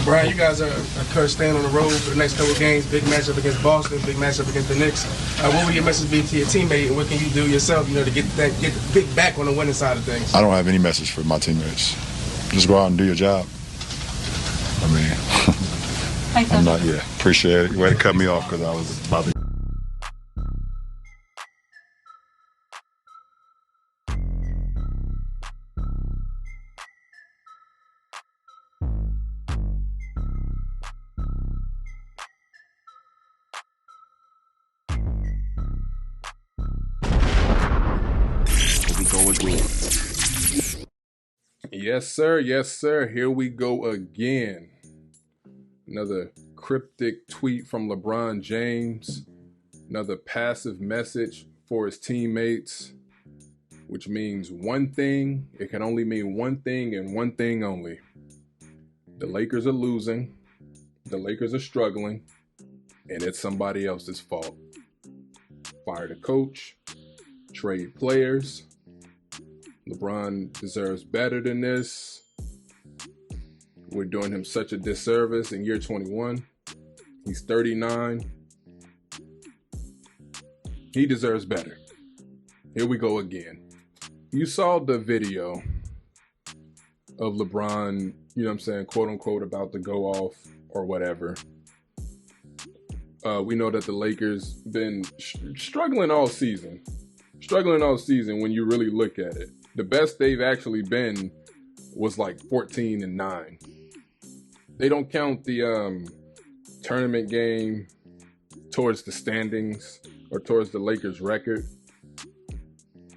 Brian, you guys are currently staying on the road for the next couple of games. Big matchup against Boston, big matchup against the Knicks. What would your message be to your teammate, and what can you do yourself, to get back on the winning side of things? I don't have any message for my teammates. Just go out and do your job. I mean, I'm not. Yeah, appreciate it. Way to cut me off because I was about to. Yes, sir. Yes, sir. Here we go again. Another cryptic tweet from LeBron James. Another passive message for his teammates, which means one thing. It can only mean one thing and one thing only. The Lakers are losing. The Lakers are struggling. And it's somebody else's fault. Fire the coach. Trade players. LeBron deserves better than this. We're doing him such a disservice in year 21. He's 39. He deserves better. Here we go again. You saw the video of LeBron, quote unquote, about to go off or whatever. We know that the Lakers been struggling all season. Struggling all season when you really look at it. The best they've actually been was like 14-9. They don't count the tournament game towards the standings or towards the Lakers' record.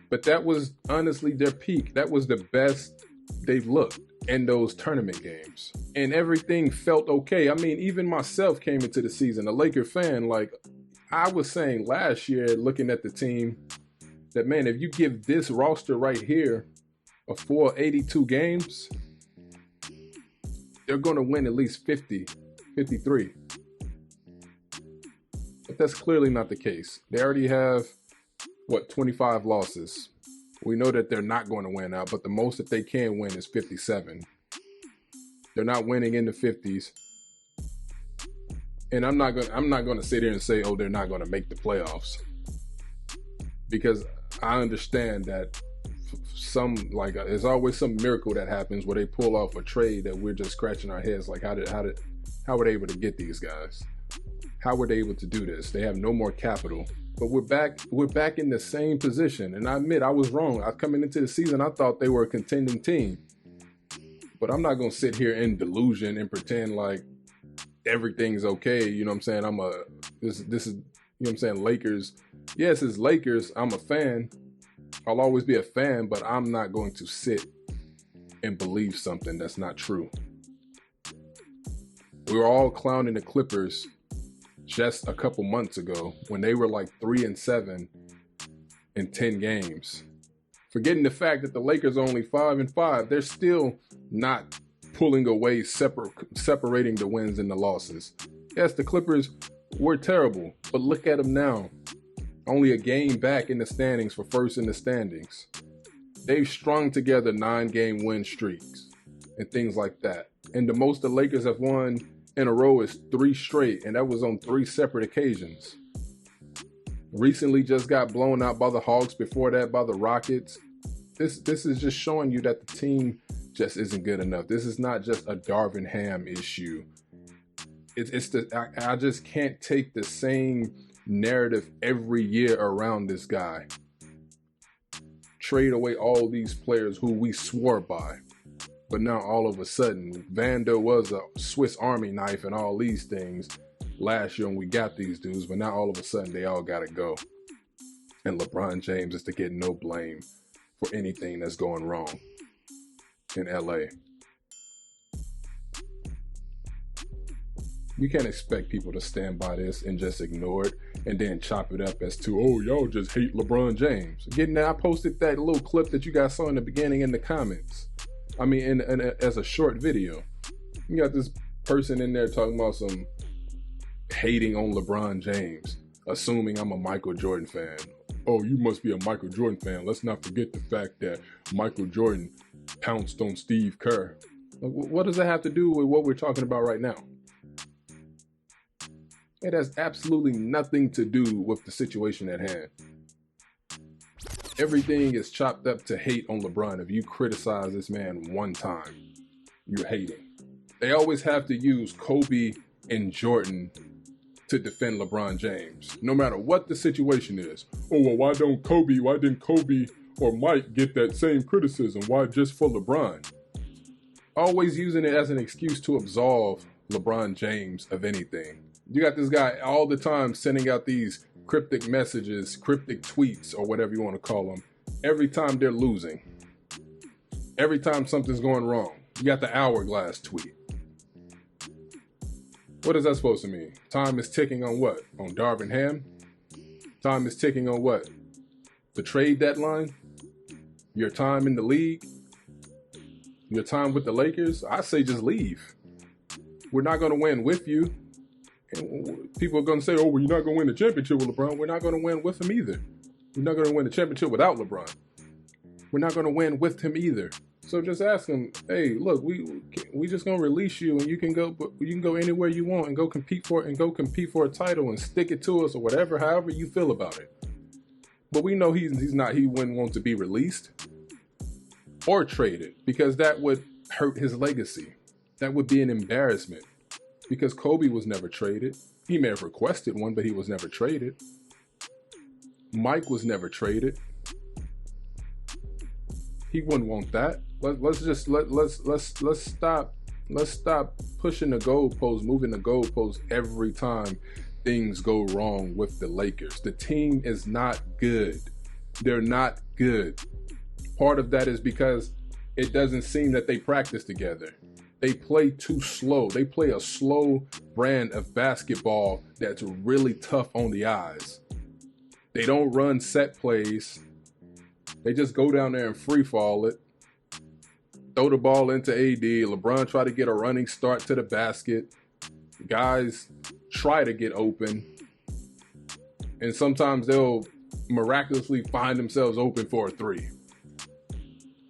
But that was honestly their peak. That was the best they've looked in those tournament games. And everything felt okay. I mean, even myself came into the season, a Laker fan, like I was saying last year, looking at the team, that, man, if you give this roster right here a full 82 games, they're going to win at least 50, 53. But that's clearly not the case. They already have, 25 losses. We know that they're not going to win out, but the most that they can win is 57. They're not winning in the 50s. And I'm not going to sit here and say, oh, they're not going to make the playoffs. Because I understand that there's always some miracle that happens where they pull off a trade that we're just scratching our heads like, how were they able to get these guys? How were they able to do this? They have no more capital. But we're back in the same position. And I admit I was wrong. Coming into the season, I thought they were a contending team. But I'm not going to sit here in delusion and pretend like everything's okay. You know what I'm saying? This is, you know what I'm saying, Lakers. Yes, it's Lakers. I'm a fan. I'll always be a fan, but I'm not going to sit and believe something that's not true. We were all clowning the Clippers just a couple months ago when they were like 3-7 in 10 games. Forgetting the fact that the Lakers are only 5-5, they're still not pulling away, separating the wins and the losses. Yes, the Clippers were terrible, but look at them now. Only a game back in the standings for first in the standings. They've strung together 9-game win streaks and things like that. And the most the Lakers have won in a row is 3 straight, and that was on 3 separate occasions. Recently just got blown out by the Hawks, before that by the Rockets. This is just showing you that the team just isn't good enough. This is not just a Darvin Ham issue. I just can't take the same narrative every year around this guy. Trade away all these players who we swore by. But now all of a sudden, Vando was a Swiss Army knife and all these things last year when we got these dudes. But now all of a sudden they all got to go. And LeBron James is to get no blame for anything that's going wrong in LA. You can't expect people to stand by this and just ignore it and then chop it up as to, oh, y'all just hate LeBron James. Getting that, I posted that little clip that you guys saw in the beginning in the comments. I mean, as a short video. You got this person in there talking about some hating on LeBron James, assuming I'm a Michael Jordan fan. Oh, you must be a Michael Jordan fan. Let's not forget the fact that Michael Jordan pounced on Steve Kerr. What does that have to do with what we're talking about right now? It has absolutely nothing to do with the situation at hand. Everything is chopped up to hate on LeBron. If you criticize this man one time, you're hating. They always have to use Kobe and Jordan to defend LeBron James, no matter what the situation is. Oh, well, why didn't Kobe or Mike get that same criticism? Why just for LeBron? Always using it as an excuse to absolve LeBron James of anything. You got this guy all the time sending out these cryptic messages, cryptic tweets, or whatever you want to call them, every time they're losing. Every time something's going wrong. You got the hourglass tweet. What is that supposed to mean? Time is ticking on what? On Darvin Ham? Time is ticking on what? The trade deadline? Your time in the league? Your time with the Lakers? I say just leave. We're not going to win with you. And people are going to say, oh, well, you're not going to win the championship with LeBron. We're not going to win with him either. We're not going to win the championship without LeBron. We're not going to win with him either. So just ask him, hey, look, we just gonna release you, and you can go anywhere you want and go compete for a title and stick it to us or whatever, however you feel about it. But we know he wouldn't want to be released or traded, because that would hurt his legacy. That would be an embarrassment, because Kobe was never traded. He may have requested one, but he was never traded. Mike was never traded. He wouldn't want that. Let's stop pushing the goalposts, moving the goalposts every time things go wrong with the Lakers. The team is not good. They're not good. Part of that is because it doesn't seem that they practice together. They play too slow. They play a slow brand of basketball that's really tough on the eyes. They don't run set plays. They just go down there and free fall it. Throw the ball into AD. LeBron try to get a running start to the basket. Guys try to get open. And sometimes they'll miraculously find themselves open for a three.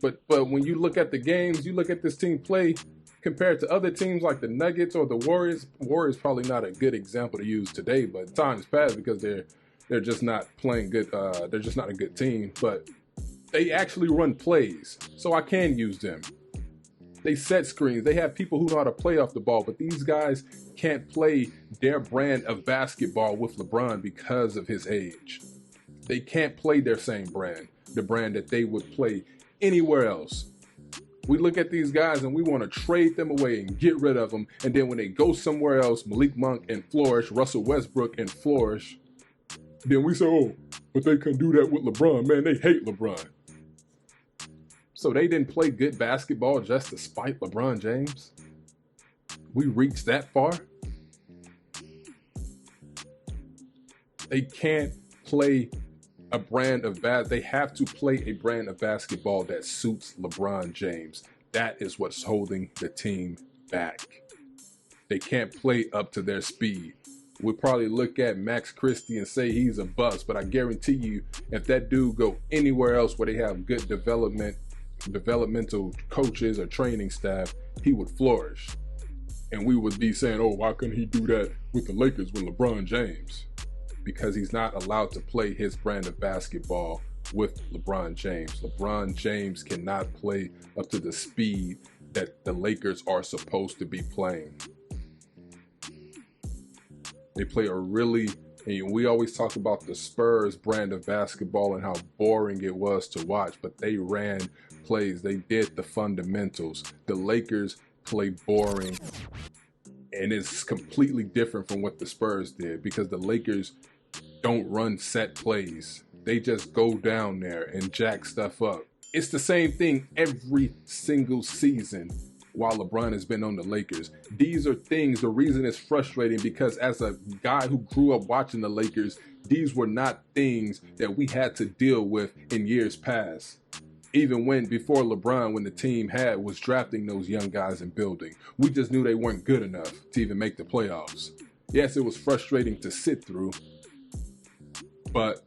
But when you look at the games, you look at this team play compared to other teams like the Nuggets or the Warriors. Warriors probably not a good example to use today, but times past, because they're just not playing good. They're just not a good team. But they actually run plays, so I can use them. They set screens. They have people who know how to play off the ball, but these guys can't play their brand of basketball with LeBron because of his age. They can't play their same brand, the brand that they would play anywhere else. We look at these guys and we want to trade them away and get rid of them, and then when they go somewhere else, Malik Monk and flourish, Russell Westbrook and flourish, then we say, oh, but they couldn't do that with LeBron. Man, they hate LeBron. So they didn't play good basketball just to spite LeBron James? We reached that far? They can't play a brand of they have to play a brand of basketball that suits LeBron James. That is what's holding the team back. They can't play up to their speed. We'll probably look at Max Christie and say he's a bust, but I guarantee you, if that dude go anywhere else where they have good developmental coaches or training staff, he would flourish. And we would be saying, oh, why couldn't he do that with the Lakers with LeBron James? Because he's not allowed to play his brand of basketball with LeBron James. LeBron James cannot play up to the speed that the Lakers are supposed to be playing. They play and we always talk about the Spurs brand of basketball and how boring it was to watch, but they ran plays. They did the fundamentals. The Lakers play boring, and it's completely different from what the Spurs did, because the Lakers don't run set plays. They just go down there and jack stuff up. It's the same thing every single season while LeBron has been on the Lakers. These are things, the reason it's frustrating, because as a guy who grew up watching the Lakers, these were not things that we had to deal with in years past. Even before LeBron, when the team was drafting those young guys and building, we just knew they weren't good enough to even make the playoffs. Yes, it was frustrating to sit through, but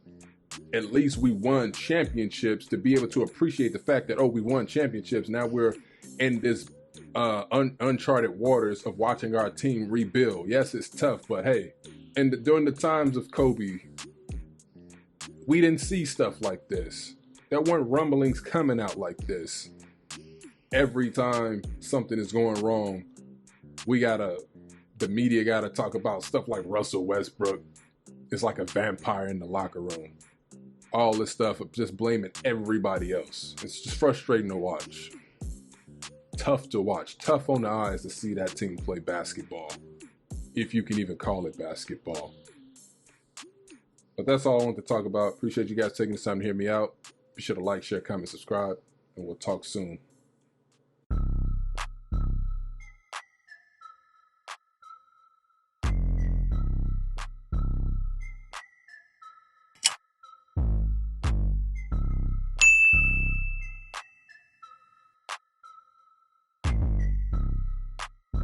at least we won championships, to be able to appreciate the fact that, oh, we won championships. Now we're in this uncharted waters of watching our team rebuild. Yes, it's tough, but hey, and during the times of Kobe, we didn't see stuff like this. There weren't rumblings coming out like this. Every time something is going wrong, the media gotta talk about stuff like Russell Westbrook is like a vampire in the locker room. All this stuff of just blaming everybody else. It's just frustrating to watch. Tough to watch. Tough on the eyes to see that team play basketball. If you can even call it basketball. But that's all I want to talk about. Appreciate you guys taking the time to hear me out. Be sure to like, share, comment, subscribe, and we'll talk soon.